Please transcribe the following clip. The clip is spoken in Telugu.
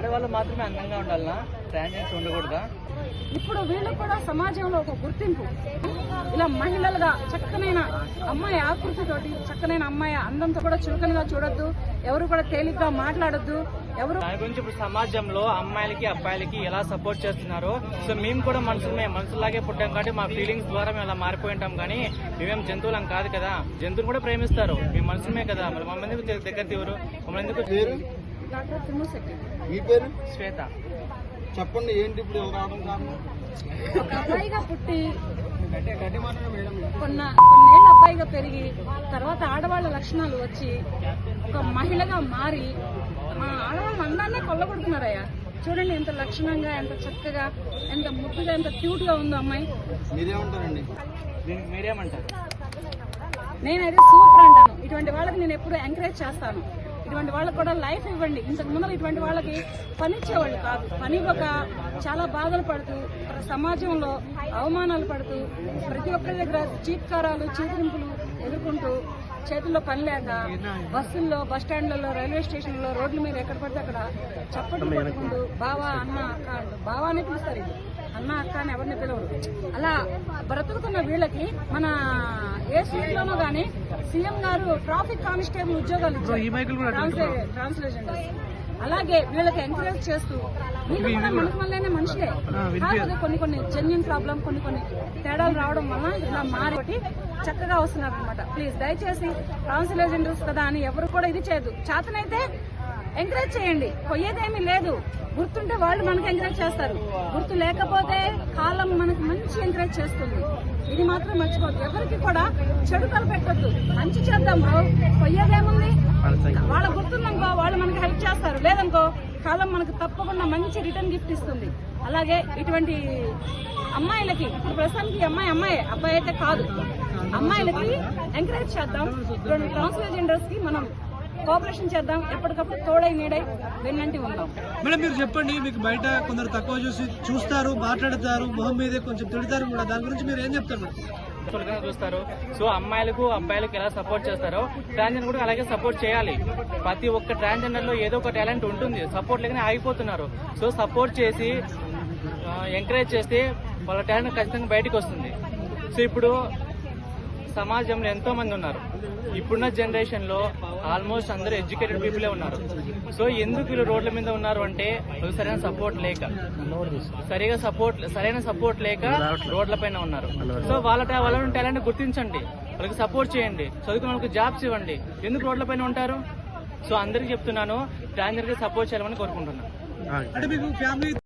ఆడవాళ్ళు మాత్రమే అందంగా ఉండాలనా? ట్రాన్స్జెండర్స్ ఉండకూడదా? ఇప్పుడు వీళ్ళు కూడా సమాజంలో ఒక గుర్తింపు. ఇలా మహిళలుగా చక్కనైన అమ్మాయి ఆకృతితోటి, చక్కనైన అమ్మాయి అందంతో కూడా చులకనగా చూడొద్దు. ఎవరు కూడా తేలిగ్గా మాట్లాడొద్దు. ఎవరు దాని గురించి ఇప్పుడు సమాజంలో అమ్మాయిలకి అబ్బాయిలకి ఎలా సపోర్ట్ చేస్తున్నారో, సో మేము కూడా మనుషులాగే పుట్టాం కాబట్టి మా ఫీలింగ్స్ ద్వారా మేము అలా మారిపోయి ఉంటాం. కానీ మేమేం జంతువులం కాదు కదా. జంతువులు కూడా ప్రేమిస్తారు, మేము మనుషులమే కదా. మరి మమ్మల్ని ఎందుకు దగ్గర తీవరు? మమ్మల్ని ఎందుకు? పేరు? డాక్టర్ తిమ్మశెట్టి. మీ పేరు? శ్వేత. చెప్పండి, ఏంటి ఇప్పుడు రావడం కారణం? ఒక అబ్బాయిగా పుట్టి కొన్నేళ్ళ అబ్బాయిగా పెరిగి తర్వాత ఆడవాళ్ళ లక్షణాలు వచ్చి ఒక మహిళగా మారి మా ఆడవాళ్ళ అందాన్నే కొల్లగొడుతున్నారయ్యా. చూడండి ఎంత లక్షణంగా, ఎంత చక్కగా, ఎంత ముద్దుగా, ఎంత క్యూట్ గా ఉందో అమ్మాయి. మీరేమంటారండి? దీనికి మీరేమంటారు? నేనైతే సూపర్ అంటాను. ఇటువంటి వాళ్ళకి నేను ఎప్పుడు ఎంకరేజ్ చేస్తాను. ఇటువంటి వాళ్ళకి కూడా లైఫ్ ఇవ్వండి. ఇంతకు ముందు ఇటువంటి వాళ్ళకి పనిచ్చేవాళ్ళు కాదు. పని ఒక చాలా బాధలు పడుతూ, సమాజంలో అవమానాలు పడుతూ, ప్రతి ఒక్కరి దగ్గర చీత్కారాలు, చీతరింపులు ఎదుర్కొంటూ, చేతుల్లో పని లేక బస్సుల్లో, బస్టాండ్లలో, రైల్వే స్టేషన్లలో, రోడ్ల మీద ఎక్కడ పడితే అక్కడ చప్పట్లు పట్టుకుంటూ బావా, అన్న, అక్క అంటూ బావా అనే పిలుస్తారు. ఇది అన్న, అక్క అని ఎవరిని పిలవరు. అలా బ్రతుకుతున్న వీళ్ళకి మన ఏ స్టేట్ లోనో గానీ సీఎం గారు ట్రాఫిక్ కానిస్టేబుల్ ఉద్యోగాలు ఇచ్చారు, ట్రాన్స్లేషన్. అలాగే వీళ్ళకి ఎంకరేజ్ చేస్తూ వీళ్ళు కూడా మనకు వల్లనే మనుషులే. కాకపోతే కొన్ని జెన్యున్ ప్రాబ్లం, కొన్ని తేడాలు రావడం వల్ల ఇలా మారి చక్కగా వస్తున్నారు అనమాట. ప్లీజ్ దయచేసి ట్రాన్స్లేజెండర్స్ కదా అని ఎవరు కూడా ఇది చేయదు. చేతనైతే ఎంకరేజ్ చేయండి, పోయేదేమీ లేదు. గుర్తుంటే వాళ్ళు మనకు ఎంకరేజ్ చేస్తారు, గుర్తు లేకపోతే కాలం మనకు మంచి ఎంకరేజ్ చేస్తుంది. ఇది మాత్రం మర్చిపోద్దు. ఎవరికి కూడా చెడు పెట్టొద్దు, మంచి చేద్దాం బ్రో. పోయేదేముంది? వాళ్ళ గుర్తుందనుకో వాళ్ళు మనకి హెల్ప్ చేస్తారు, లేదనుకో కాలం మనకు తప్పకుండా మంచి రిటర్న్ గిఫ్ట్ ఇస్తుంది. అలాగే ఇటువంటి అమ్మాయిలకి, ఇప్పుడు ప్రస్తుతానికి అబ్బాయి అయితే కాదు, అమ్మాయిలకి ఎంకరేజ్ చేద్దాం. ట్రాన్స్జెండర్స్ కి మనం కోఆపరేషన్ చేద్దాం. ఎప్పటికప్పుడు తోడై నీడై వెన్నంటి ఉందాం. మేడం మీరు చెప్పండి, మీకు బయట కొందరు తక్కువ చూస్తారు, మాట్లాడతారు, మొహం మీదే కొంచెం తిడతారు కూడా, దాని గురించి మీరు ఏం చెప్తారు? చూస్తారు. సో అమ్మాయిలకు అబ్బాయిలకు ఎలా సపోర్ట్ చేస్తారో ట్రాన్స్జెండర్ కూడా అలాగే సపోర్ట్ చేయాలి. ప్రతి ఒక్క ట్రాన్స్జెండర్ లో ఏదో ఒక టాలెంట్ ఉంటుంది, సపోర్ట్ లేకనే ఆగిపోతున్నారు. సో సపోర్ట్ చేసి ఎంకరేజ్ చేస్తే వాళ్ళ టాలెంట్ ఖచ్చితంగా బయటకు వస్తుంది. సో ఇప్పుడు సమాజంలో ఎంతో మంది ఉన్నారు. ఇప్పుడున్న జనరేషన్ లో ఆల్మోస్ట్ అందరూ ఎడ్యుకేటెడ్ పీపులే ఉన్నారు. సో ఎందుకు వీళ్ళు రోడ్ల మీద ఉన్నారు అంటే సరైన సపోర్ట్ లేక రోడ్ల పైన ఉన్నారు. సో వాళ్ళ టాలెంట్ గుర్తించండి, వాళ్ళకి సపోర్ట్ చేయండి, చదువుకున్న వాళ్ళకి జాబ్స్ ఇవ్వండి. ఎందుకు రోడ్ల పైన ఉంటారు? సో అందరికి చెప్తున్నాను, ట్రాన్స్జెండర్ కి సపోర్ట్ చేయాలని కోరుకుంటున్నాను.